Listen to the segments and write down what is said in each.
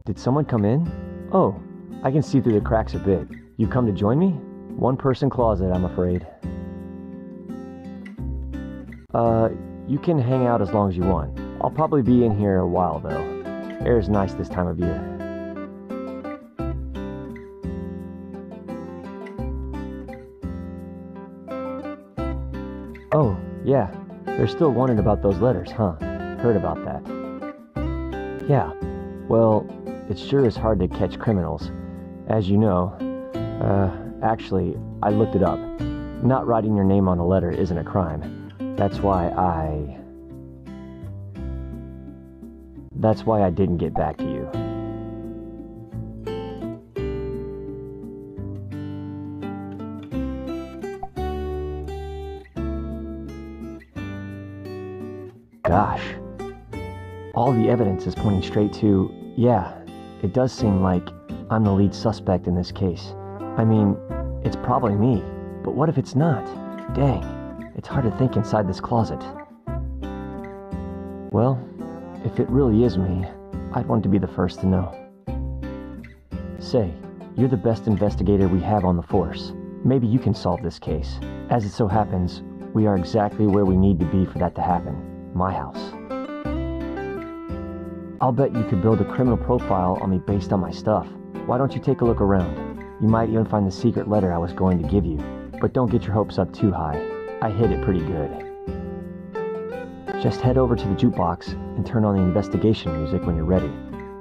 Did someone come in? Oh, I can see through the cracks a bit. You come to join me? One-person closet, I'm afraid. You can hang out as long as you want. I'll probably be in here a while, though. Air's nice this time of year. Oh, yeah. They're still wondering about those letters, huh? Heard about that. Yeah. Well, it sure is hard to catch criminals. As you know, actually, I looked it up. Not writing your name on a letter isn't a crime. That's why I didn't get back to you. Gosh. All the evidence is pointing straight to, yeah, it does seem like I'm the lead suspect in this case. I mean, it's probably me, but what if it's not? Dang, it's hard to think inside this closet. Well, if it really is me, I'd want to be the first to know. Say, you're the best investigator we have on the force. Maybe you can solve this case. As it so happens, we are exactly where we need to be for that to happen. My house. I'll bet you could build a criminal profile on me based on my stuff. Why don't you take a look around? You might even find the secret letter I was going to give you. But don't get your hopes up too high. I hid it pretty good. Just head over to the jukebox and turn on the investigation music when you're ready.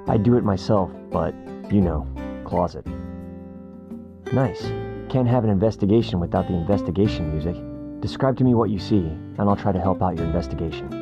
I do it myself, but, you know, closet. Nice. Can't have an investigation without the investigation music. Describe to me what you see, and I'll try to help out your investigation.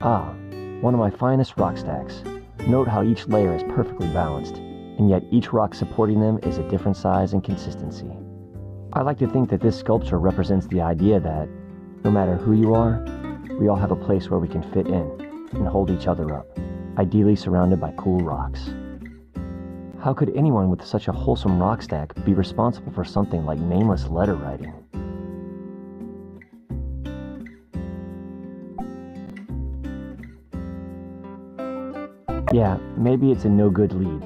Ah, one of my finest rock stacks. Note how each layer is perfectly balanced, and yet each rock supporting them is a different size and consistency. I like to think that this sculpture represents the idea that, no matter who you are, we all have a place where we can fit in and hold each other up, ideally surrounded by cool rocks. How could anyone with such a wholesome rock stack be responsible for something like nameless letter writing? Yeah, maybe it's a no good lead.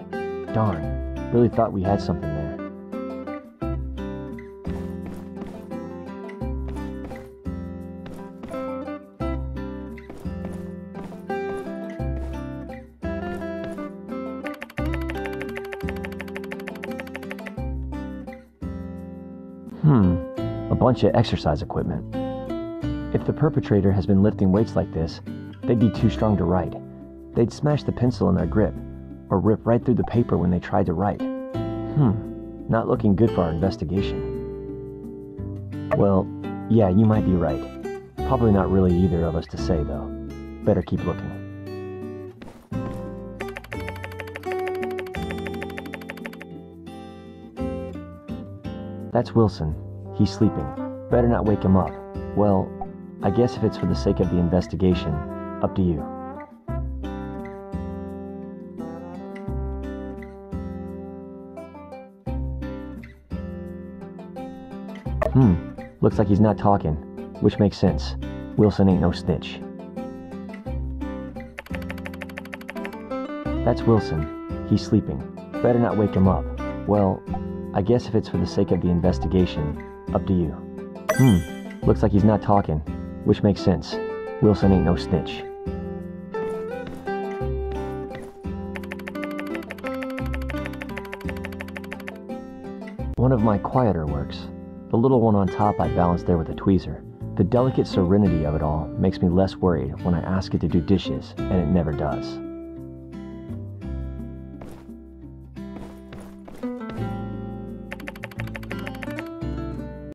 Darn, really thought we had something there. A bunch of exercise equipment. If the perpetrator has been lifting weights like this, they'd be too strong to write. They'd smash the pencil in their grip, or rip right through the paper when they tried to write. Not looking good for our investigation. Well, yeah, you might be right. Probably not really either of us to say, though. Better keep looking. That's Wilson. He's sleeping. Better not wake him up. Well, I guess if it's for the sake of the investigation, up to you. Looks like he's not talking, which makes sense. Wilson ain't no snitch. That's Wilson. He's sleeping. Better not wake him up. Well, I guess if it's for the sake of the investigation, up to you. Looks like he's not talking, which makes sense. Wilson ain't no snitch. One of my quieter works. The little one on top I balanced there with a tweezer. The delicate serenity of it all makes me less worried when I ask it to do dishes, and it never does.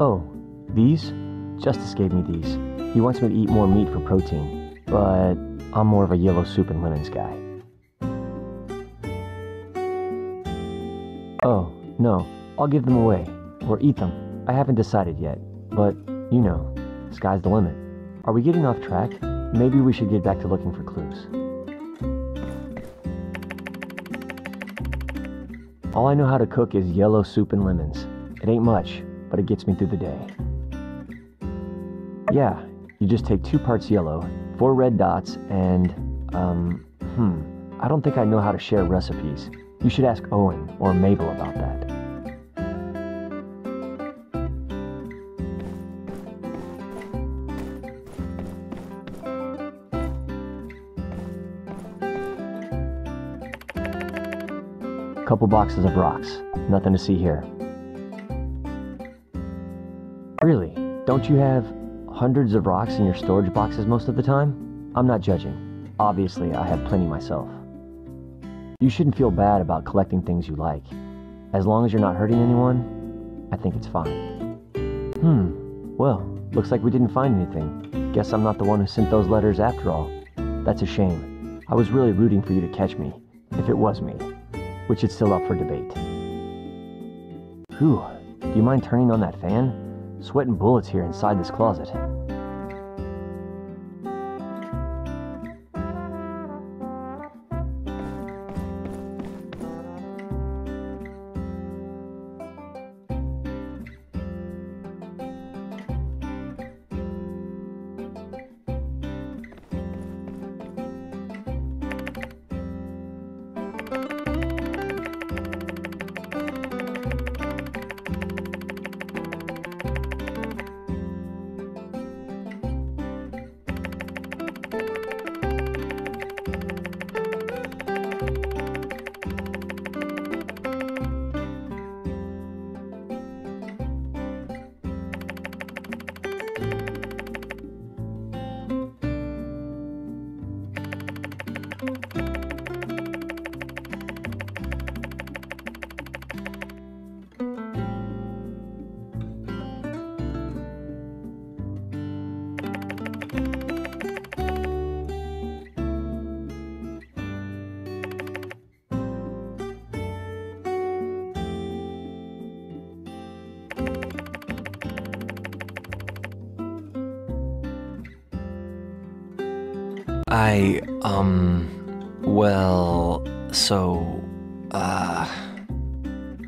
Oh, these? Justice gave me these. He wants me to eat more meat for protein, but I'm more of a yellow soup and lemons guy. Oh, no, I'll give them away, or eat them. I haven't decided yet, but, you know, sky's the limit. Are we getting off track? Maybe we should get back to looking for clues. All I know how to cook is yellow soup and lemons. It ain't much, but it gets me through the day. Yeah, you just take 2 parts yellow, 4 red dots, and, I don't think I know how to share recipes. You should ask Owen or Mabel about that. Couple boxes of rocks. Nothing to see here. Really? Don't you have hundreds of rocks in your storage boxes most of the time? I'm not judging. Obviously, I have plenty myself. You shouldn't feel bad about collecting things you like. As long as you're not hurting anyone, I think it's fine. Well, looks like we didn't find anything. Guess I'm not the one who sent those letters after all. That's a shame. I was really rooting for you to catch me, if it was me, which is still up for debate. Whew, do you mind turning on that fan? Sweating bullets here inside this closet.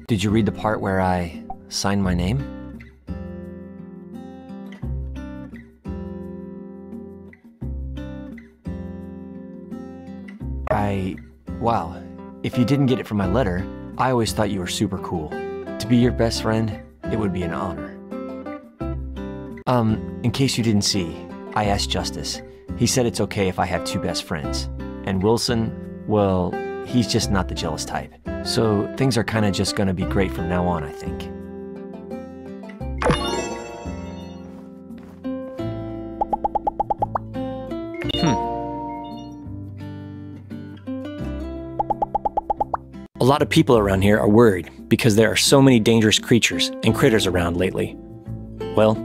Did you read the part where I signed my name? Wow, if you didn't get it from my letter, I always thought you were super cool. To be your best friend, it would be an honor. In case you didn't see, I asked Justice. He said it's okay if I have 2 best friends. And Wilson, well, he's just not the jealous type. So things are kinda just gonna be great from now on, I think. A lot of people around here are worried because there are so many dangerous creatures and critters around lately. Well,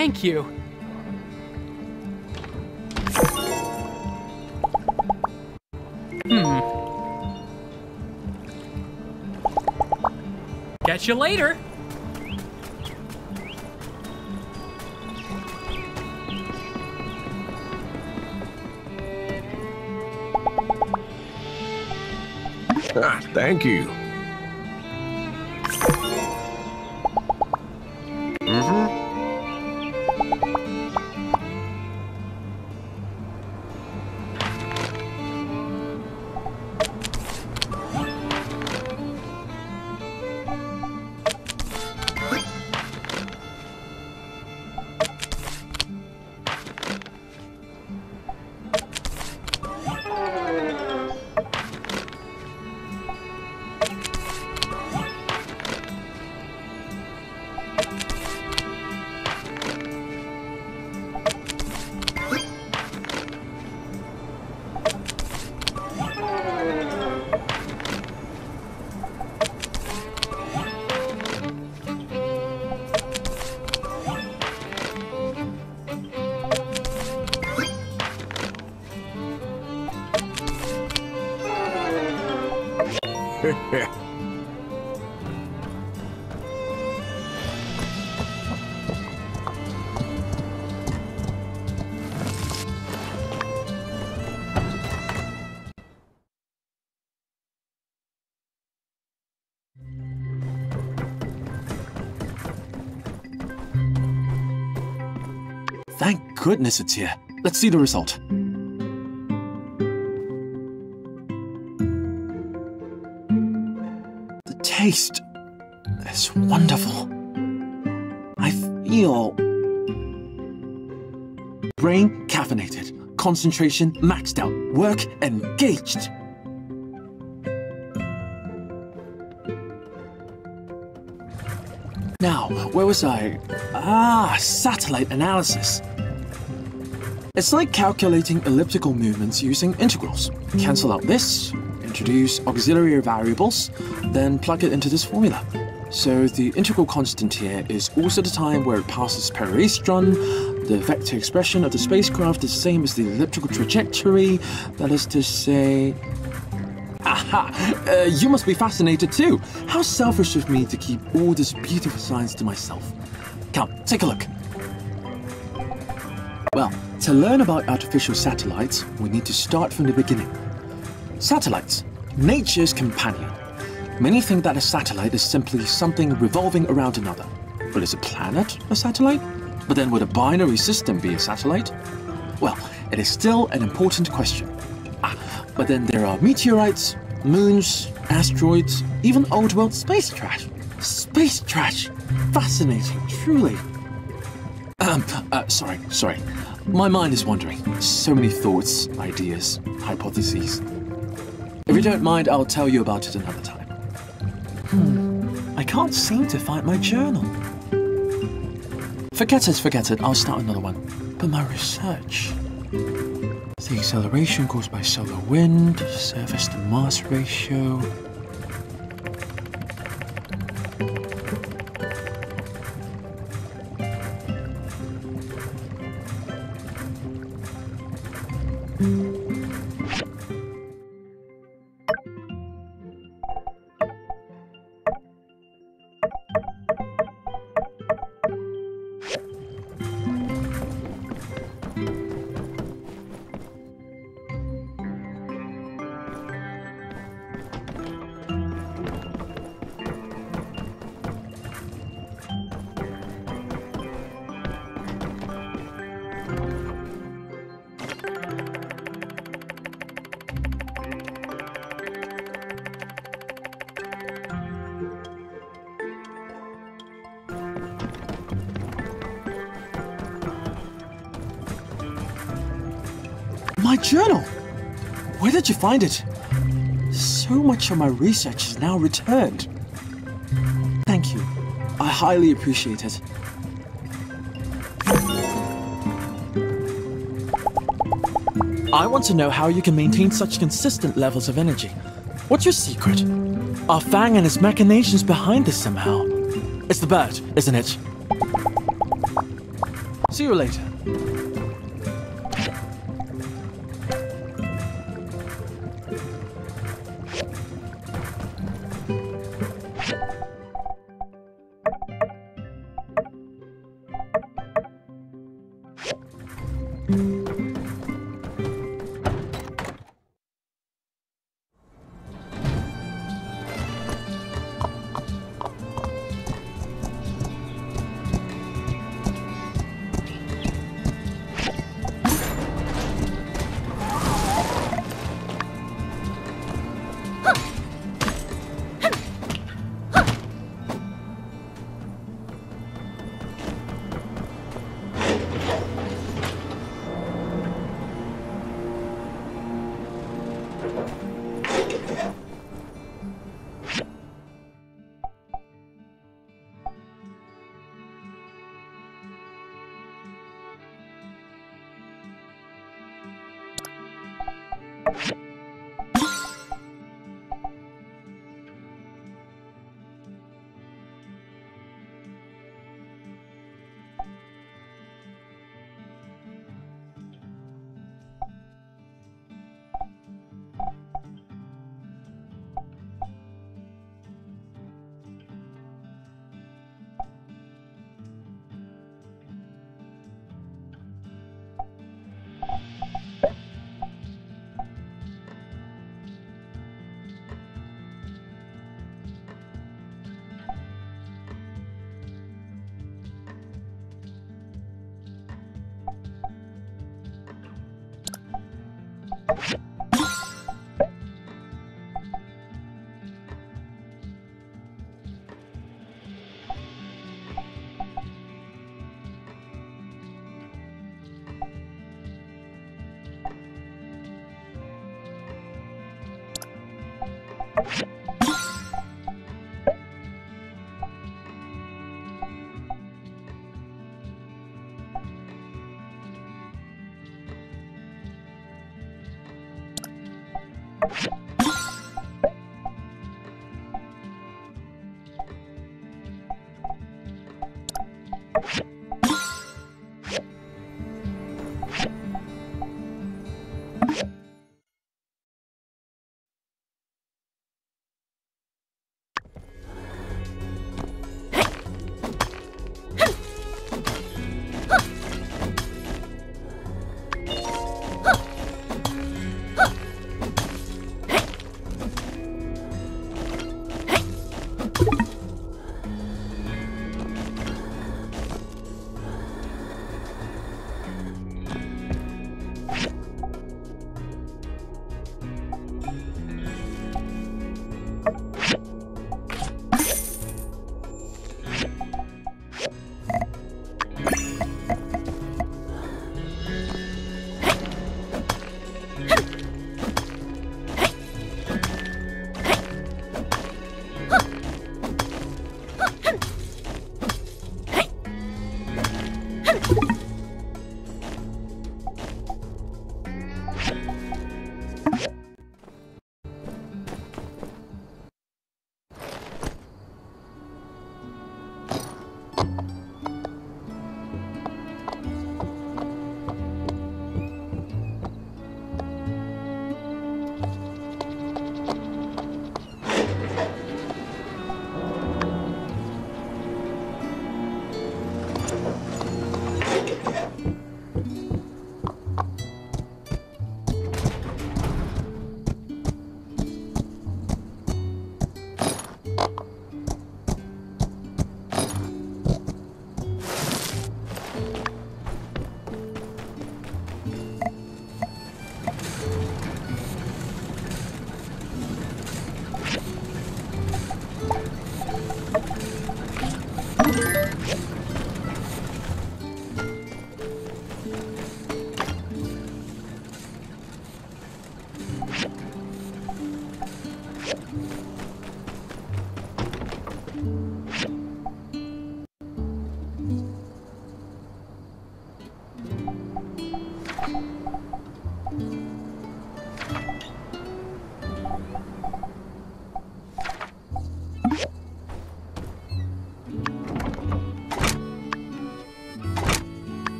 Thank you. Catch you later. Thank you. Thank goodness it's here. Let's see the result. The taste is wonderful. I feel brain caffeinated, concentration maxed out, work engaged. Now, where was I? Satellite analysis. It's like calculating elliptical movements using integrals. Cancel out this, introduce auxiliary variables, then plug it into this formula. So the integral constant here is also the time where it passes periastron. The vector expression of the spacecraft is the same as the elliptical trajectory. That is to say... Aha! You must be fascinated too. How selfish of me to keep all this beautiful science to myself. Come, take a look. Well, to learn about artificial satellites, we need to start from the beginning. Satellites, nature's companion. Many think that a satellite is simply something revolving around another. But is a planet a satellite? But then would a binary system be a satellite? Well, it is still an important question. But then there are meteorites, moons, asteroids, even old world space trash. Space trash! Fascinating, truly. Sorry. My mind is wandering. So many thoughts, ideas, hypotheses. If you don't mind, I'll tell you about it another time. I can't seem to find my journal. Forget it, I'll start another one. But my research... The acceleration caused by solar wind, surface to mass ratio... My journal! Where did you find it? So much of my research is now returned. Thank you. I highly appreciate it. I want to know how you can maintain such consistent levels of energy. What's your secret? Are Fang and his machinations behind this somehow? It's the bird, isn't it? See you later.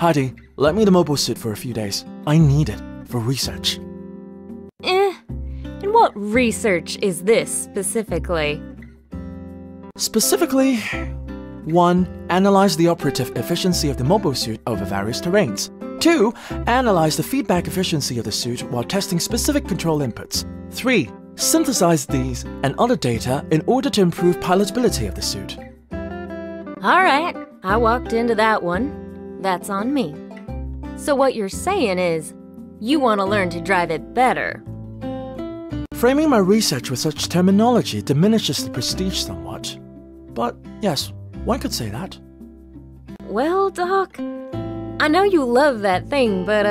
Heidi, let me the mobile suit for a few days. I need it for research. And what research is this specifically? Specifically, 1. Analyze the operative efficiency of the mobile suit over various terrains. 2. Analyze the feedback efficiency of the suit while testing specific control inputs. 3. Synthesize these and other data in order to improve pilotability of the suit. Alright, I walked into that one. That's on me. So what you're saying is, you want to learn to drive it better. Framing my research with such terminology diminishes the prestige somewhat. But yes, one could say that. Well, Doc, I know you love that thing, but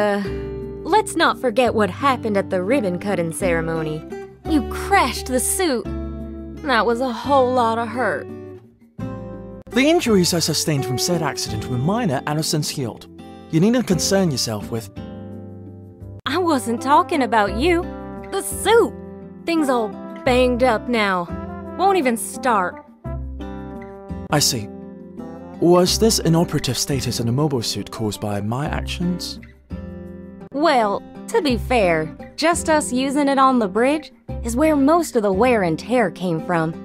let's not forget what happened at the ribbon-cutting ceremony. You crashed the suit. That was a whole lot of hurt. The injuries I sustained from said accident were minor and have since healed. You needn't concern yourself with... I wasn't talking about you. The suit. Thing's all banged up now. Won't even start. I see. Was this inoperative status in the mobile suit caused by my actions? Well, to be fair, just us using it on the bridge is where most of the wear and tear came from.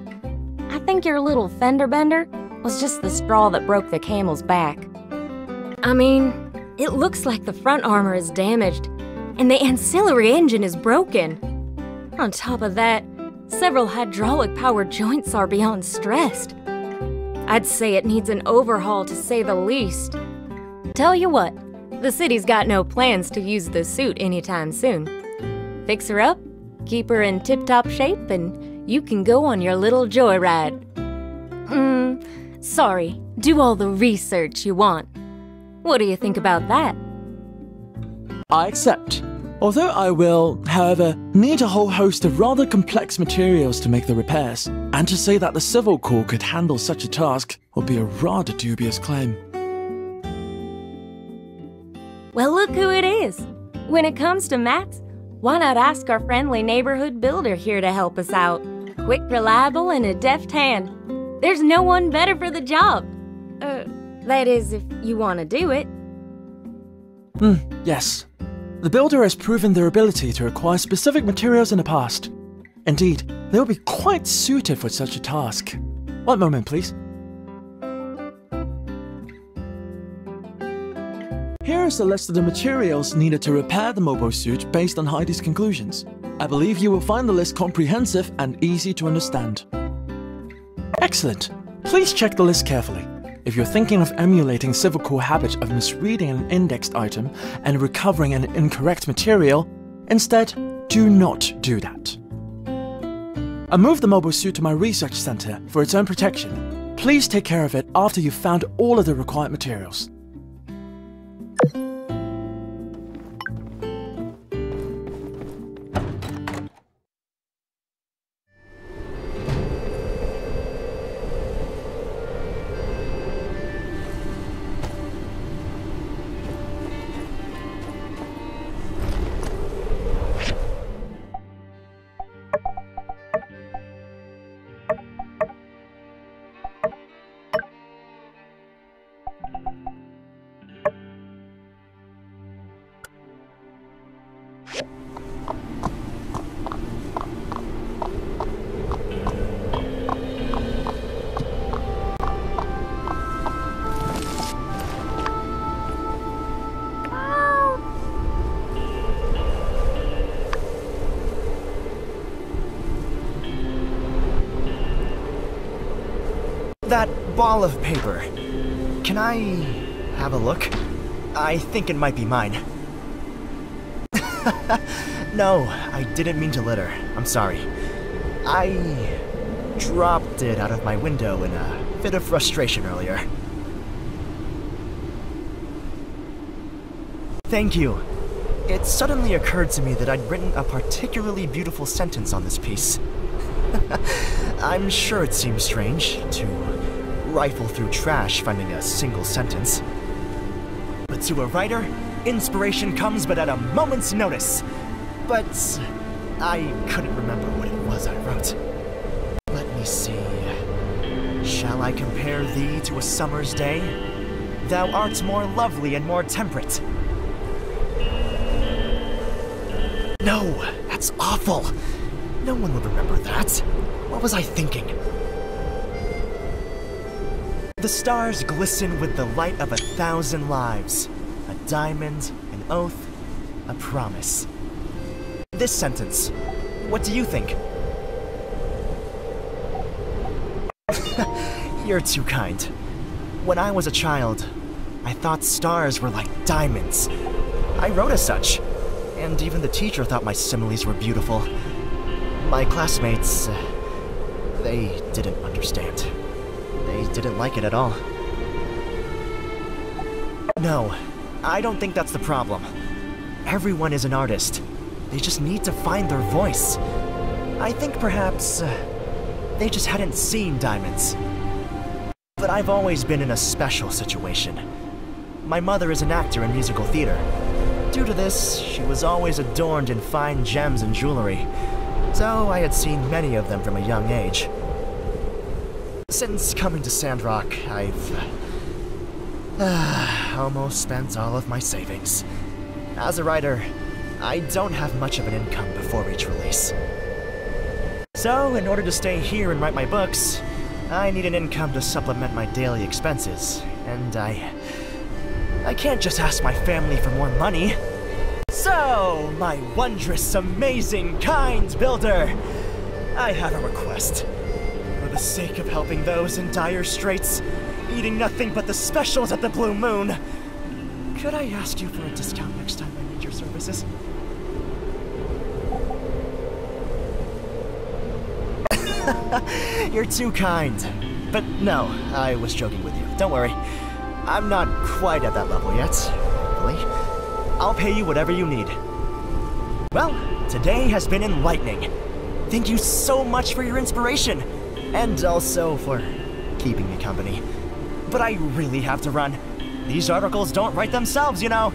I think your little fender bender was just the straw that broke the camel's back. I mean, it looks like the front armor is damaged, and the ancillary engine is broken. On top of that, several hydraulic-powered joints are beyond stressed. I'd say it needs an overhaul to say the least. Tell you what, the city's got no plans to use the suit anytime soon. Fix her up, keep her in tip-top shape, and you can go on your little joyride. Sorry, do all the research you want. What do you think about that? I accept. Although I will, however, need a whole host of rather complex materials to make the repairs, and to say that the Civil Corps could handle such a task would be a rather dubious claim. Well, look who it is. When it comes to mats, why not ask our friendly neighborhood builder here to help us out? Quick, reliable, and a deft hand. There's no one better for the job. That is, if you want to do it. Yes. The builder has proven their ability to acquire specific materials in the past. Indeed, they will be quite suited for such a task. One moment, please. Here is the list of the materials needed to repair the mobile suit based on Heidi's conclusions. I believe you will find the list comprehensive and easy to understand. Excellent. Please check the list carefully. If you're thinking of emulating Civil Corps habit of misreading an indexed item and recovering an incorrect material, instead, do not do that. I moved the mobile suit to my research center for its own protection. Please take care of it after you've found all of the required materials. That ball of paper. Can I have a look? I think it might be mine. No, I didn't mean to litter. I'm sorry. I dropped it out of my window in a fit of frustration earlier. Thank you. It suddenly occurred to me that I'd written a particularly beautiful sentence on this piece. I'm sure it seems strange to rifle through trash finding a single sentence. But to a writer, inspiration comes but at a moment's notice. But I couldn't remember what it was I wrote. Let me see. Shall I compare thee to a summer's day? thou art more lovely and more temperate. No, that's awful. No one would remember that. What was I thinking? The stars glisten with the light of 1,000 lives. A diamond, an oath, a promise. This sentence, what do you think? You're too kind. When I was a child, I thought stars were like diamonds. I wrote as such, and even the teacher thought my similes were beautiful. My classmates, they didn't understand. They didn't like it at all. No, I don't think that's the problem. Everyone is an artist. They just need to find their voice. I think perhaps they just hadn't seen diamonds. But I've always been in a special situation. My mother is an actor in musical theater. Due to this, she was always adorned in fine gems and jewelry, so I had seen many of them from a young age. Since coming to Sandrock, I've almost spent all of my savings. As a writer, I don't have much of an income before each release. So, in order to stay here and write my books, I need an income to supplement my daily expenses, and I can't just ask my family for more money. So, my wondrous, amazing, kind builder, I have a request. For the sake of helping those in dire straits, eating nothing but the specials at the Blue Moon, could I ask you for a discount next time I need your services? You're too kind. But no, I was joking with you. Don't worry. I'm not quite at that level yet, thankfully. I'll pay you whatever you need. Well, today has been enlightening. Thank you so much for your inspiration, and also for keeping me company. But I really have to run. These articles don't write themselves, you know.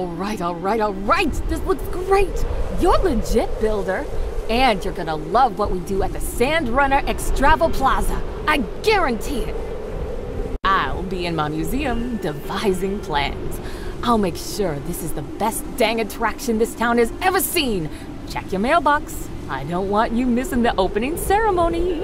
Alright. This looks great. You're legit, builder. And you're gonna love what we do at the Sandrunner Extravaplaza. I guarantee it. I'll be in my museum devising plans. I'll make sure this is the best dang attraction this town has ever seen. Check your mailbox. I don't want you missing the opening ceremony.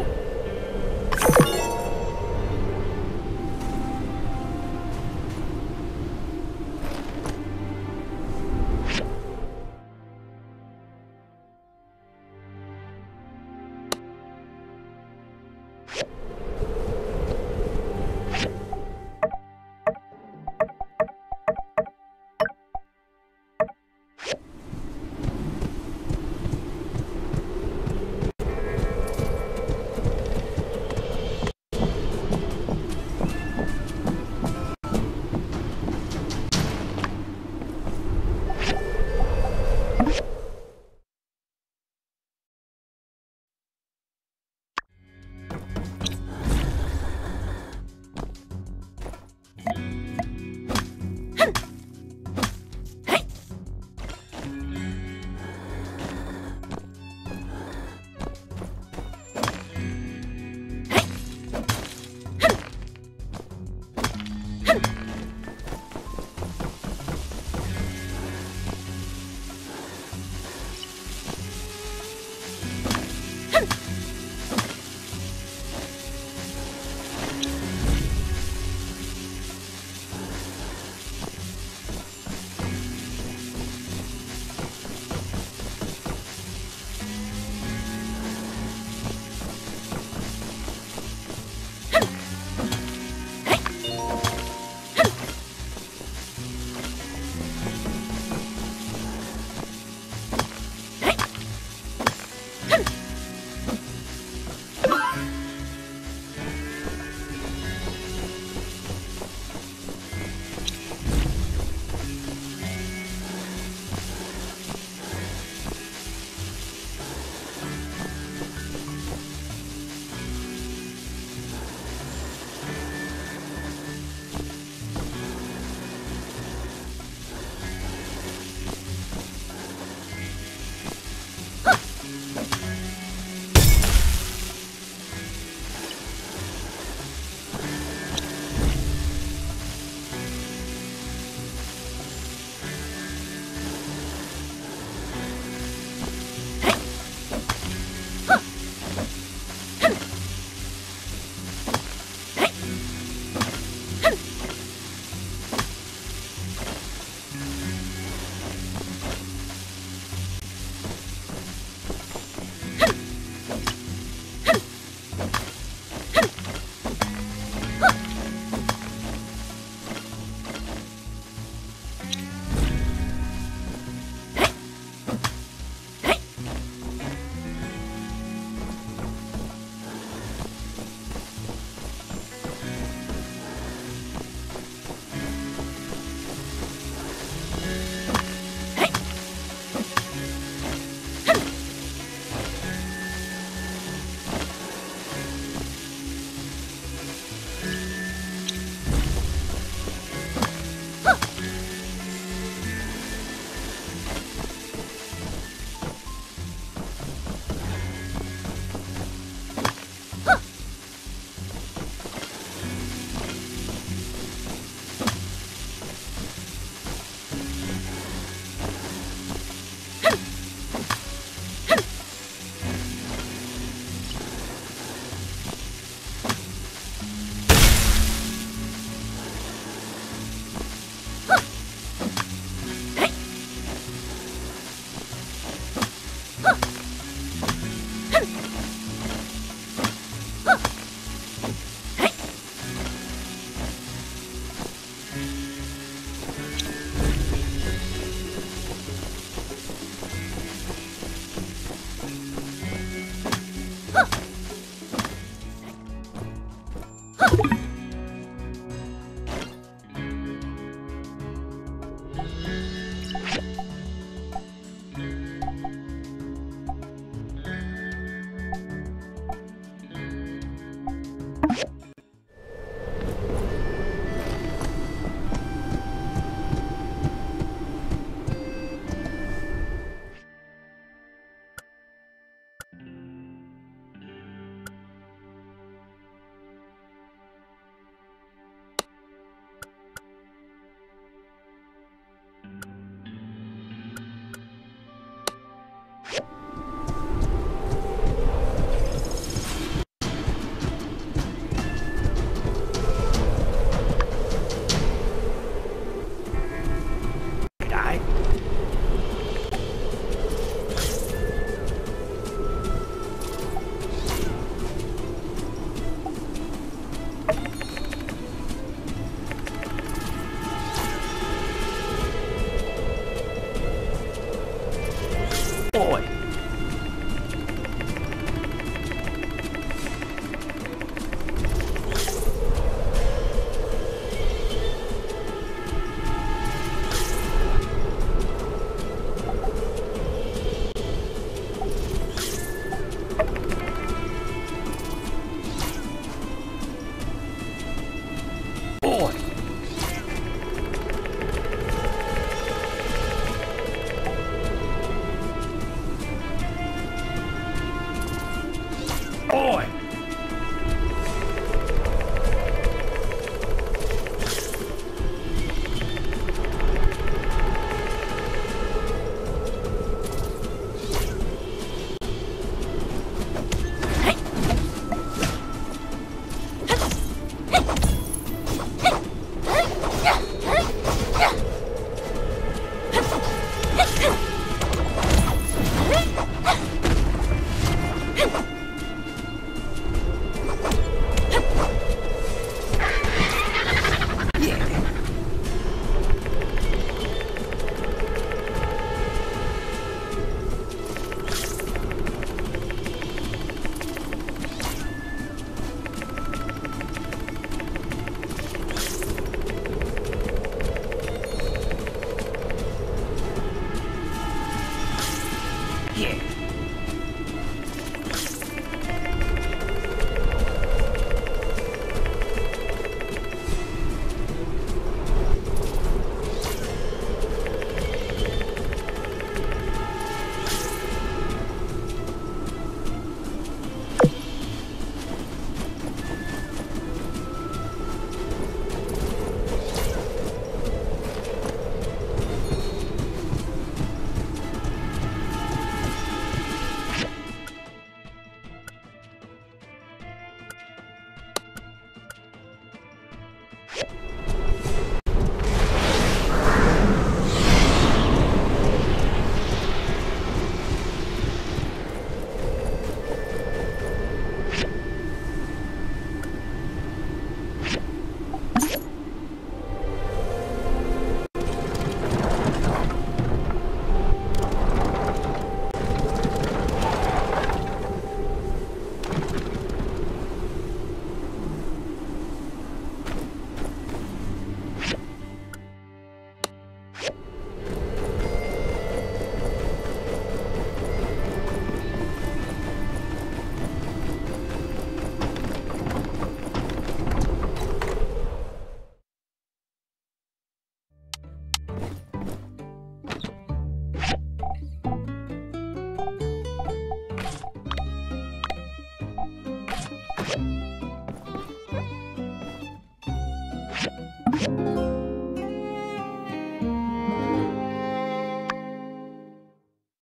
Yeah.